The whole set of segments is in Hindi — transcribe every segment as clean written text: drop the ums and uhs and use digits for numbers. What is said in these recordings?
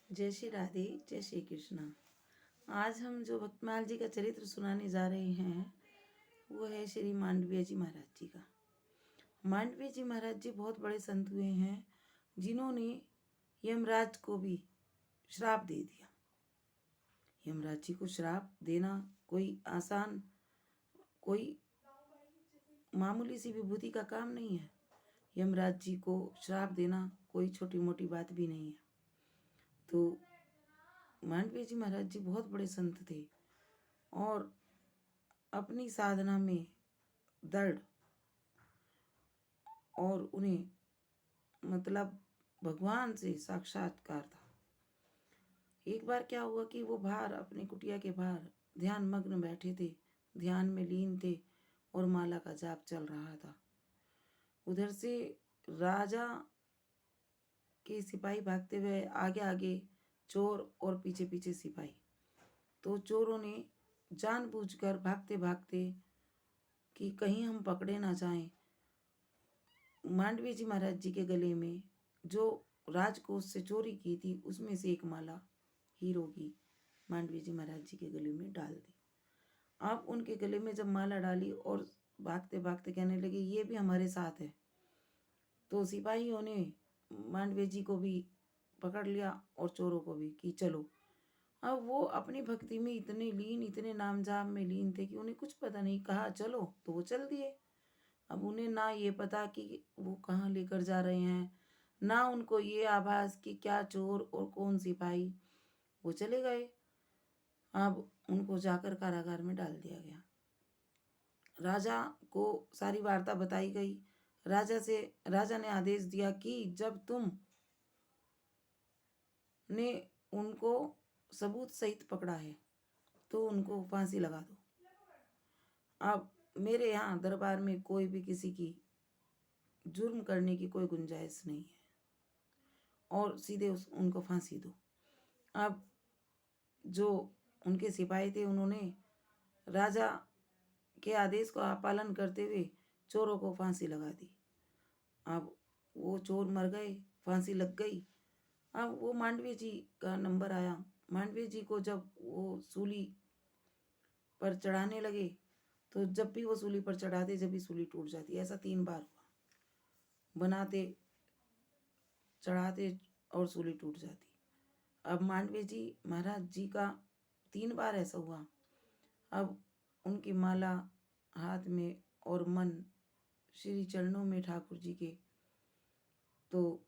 जय श्री राधे, जय श्री कृष्णा। आज हम जो भक्तमाल जी का चरित्र सुनाने जा रहे हैं वो है श्री मांडवीय जी महाराज जी का। मांडवीय जी महाराज जी बहुत बड़े संत हुए हैं जिन्होंने यमराज को भी श्राप दे दिया। यमराज जी को श्राप देना कोई आसान, कोई मामूली सी विभूति का काम नहीं है। यमराज जी को श्राप देना कोई छोटी मोटी बात भी नहीं है। तो मांडवीय जी महाराज जी बहुत बड़े संत थे और अपनी साधना में दृढ़, और उन्हें मतलब भगवान से साक्षात्कार था। एक बार क्या हुआ कि वो बाहर अपनी कुटिया के बाहर ध्यान मग्न बैठे थे, ध्यान में लीन थे और माला का जाप चल रहा था। उधर से राजा के सिपाही भागते हुए, आगे आगे चोर और पीछे पीछे सिपाही। तो चोरों ने जानबूझकर भागते भागते कि कहीं हम पकड़े ना जाएं, मांडवीय जी महाराज जी के गले में जो राजकोष से चोरी की थी उसमें से एक माला हीरो की मांडवीय जी महाराज जी के गले में डाल दी। अब उनके गले में जब माला डाली और भागते भागते कहने लगे ये भी हमारे साथ है, तो सिपाहियों ने मांडवीय जी को भी पकड़ लिया और चोरों को भी कि चलो। अब वो अपनी भक्ति में इतने लीन, इतने नाम जाप में लीन थे कि उन्हें कुछ पता नहीं, कहा चलो तो वो चल दिए। अब उन्हें ना ये पता कि वो कहाँ लेकर जा रहे हैं, ना उनको ये आभास कि क्या चोर और कौन सिपाही। वो चले गए। अब उनको जाकर कारागार में डाल दिया गया। राजा को सारी वार्ता बताई गई। राजा ने आदेश दिया कि जब तुम ने उनको सबूत सहित पकड़ा है तो उनको फांसी लगा दो। अब मेरे यहाँ दरबार में कोई भी किसी की जुर्म करने की कोई गुंजाइश नहीं है और सीधे उनको फांसी दो। अब जो उनके सिपाही थे उन्होंने राजा के आदेश का पालन करते हुए चोरों को फांसी लगा दी। अब वो चोर मर गए, फांसी लग गई। अब वो मांडवीय जी का नंबर आया। मांडवीय जी को जब वो सूली पर चढ़ाने लगे तो जब भी वो सूली पर चढ़ाते जब भी सूली टूट जाती। ऐसा 3 बार हुआ, बनाते चढ़ाते और सूली टूट जाती। अब मांडवीय जी महाराज जी का 3 बार ऐसा हुआ। अब उनकी माला हाथ में और मन श्री चरणों में ठाकुर जी के, तो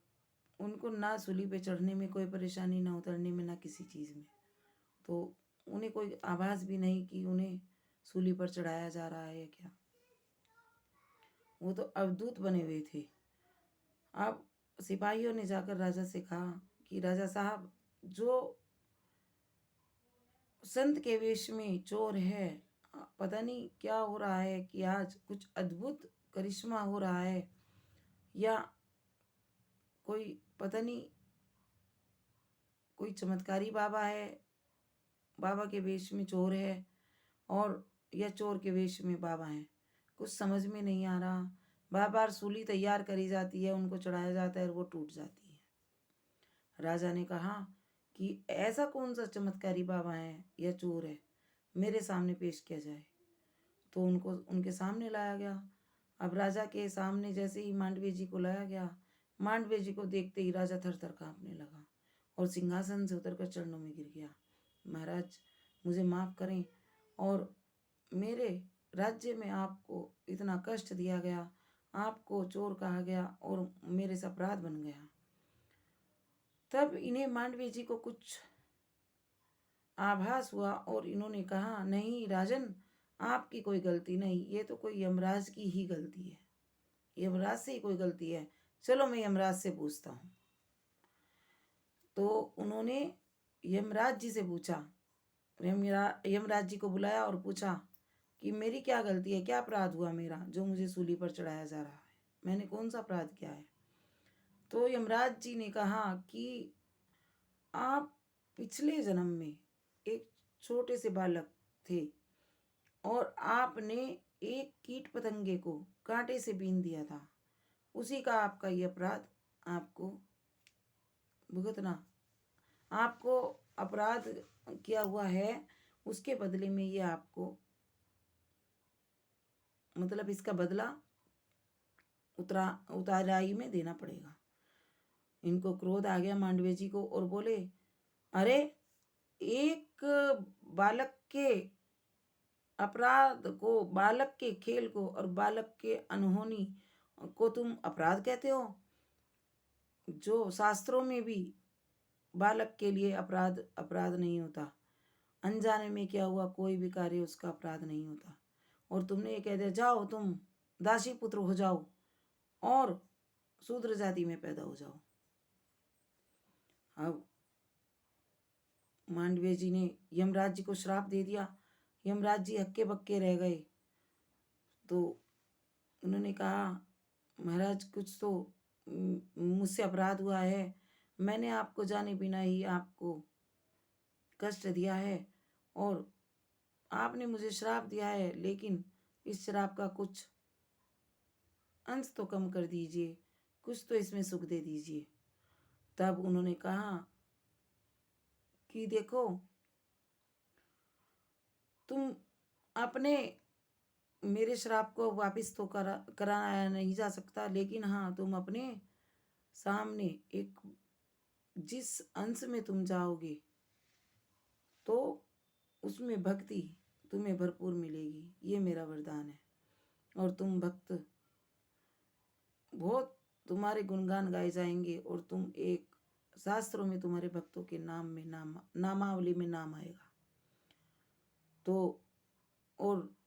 उनको ना सूली पे चढ़ने में कोई परेशानी, ना उतरने में, ना किसी चीज़ में। तो उन्हें कोई आभास भी नहीं कि उन्हें सूली पर चढ़ाया जा रहा है या क्या। वो तो अवधूत बने हुए थे। अब सिपाहियों ने जाकर राजा से कहा कि राजा साहब, जो संत के वेश में चोर है, पता नहीं क्या हो रहा है कि आज कुछ अद्भुत करिश्मा हो रहा है, या कोई पता नहीं कोई चमत्कारी बाबा है, बाबा के वेश में चोर है और या चोर के वेश में बाबा है, कुछ समझ में नहीं आ रहा। बार बार सूली तैयार करी जाती है, उनको चढ़ाया जाता है और वो टूट जाती है। राजा ने कहा कि ऐसा कौन सा चमत्कारी बाबा है या चोर है, मेरे सामने पेश किया जाए। तो उनको उनके सामने लाया गया। अब राजा के सामने जैसे ही मांडवीय जी को लाया गया, मांडवीय जी को देखते ही राजा थर थर कांपने लगा और सिंहासन से उतरकर चरणों में गिर गया। महाराज, मुझे माफ़ करें और मेरे राज्य में आपको इतना कष्ट दिया गया, आपको चोर कहा गया और मेरे से अपराध बन गया। तब इन्हें मांडवीय जी को कुछ आभास हुआ और इन्होंने कहा, नहीं राजन, आपकी कोई गलती नहीं, ये तो कोई यमराज की ही गलती है, यमराज से ही कोई गलती है, चलो मैं यमराज से पूछता हूँ। तो उन्होंने यमराज जी से पूछा, यमराज जी को बुलाया और पूछा कि मेरी क्या गलती है, क्या अपराध हुआ मेरा जो मुझे सूली पर चढ़ाया जा रहा है, मैंने कौन सा अपराध किया है। तो यमराज जी ने कहा कि आप पिछले जन्म में एक छोटे से बालक थे और आपने एक कीट पतंगे को कांटे से बीन दिया था, उसी का आपका ये अपराध आपको भुगतना आपको अपराध किया हुआ है, उसके बदले में ये आपको मतलब इसका बदला उतराई में देना पड़ेगा। इनको क्रोध आ गया मांडवी जी को और बोले, अरे एक बालक के अपराध को, बालक के खेल को और बालक के अनहोनी को तुम अपराध कहते हो? जो शास्त्रों में भी बालक के लिए अपराध अपराध नहीं होता। अनजाने में क्या हुआ, कोई भी कार्य उसका अपराध नहीं होता। और तुमने ये कह दिया जाओ तुम दासी पुत्र हो जाओ और शूद्र जाति में पैदा हो जाओ। अब मांडवी जी ने यमराज जी को श्राप दे दिया। यमराज जी हक्के बक्के रह गए। तो उन्होंने कहा, महाराज कुछ तो मुझसे अपराध हुआ है, मैंने आपको जाने बिना ही आपको कष्ट दिया है और आपने मुझे श्राप दिया है, लेकिन इस श्राप का कुछ अंश तो कम कर दीजिए, कुछ तो इसमें सुख दे दीजिए। तब उन्होंने कहा कि देखो, तुम अपने मेरे श्राप को वापिस तो कराया नहीं जा सकता, लेकिन हाँ तुम अपने सामने एक जिस अंश में तुम जाओगे तो उसमें भक्ति तुम्हें भरपूर मिलेगी, ये मेरा वरदान है। और तुम भक्त बहुत, तुम्हारे गुणगान गाए जाएंगे और तुम एक शास्त्रों में तुम्हारे भक्तों के नाम में नामावली में नाम आएगा। तो और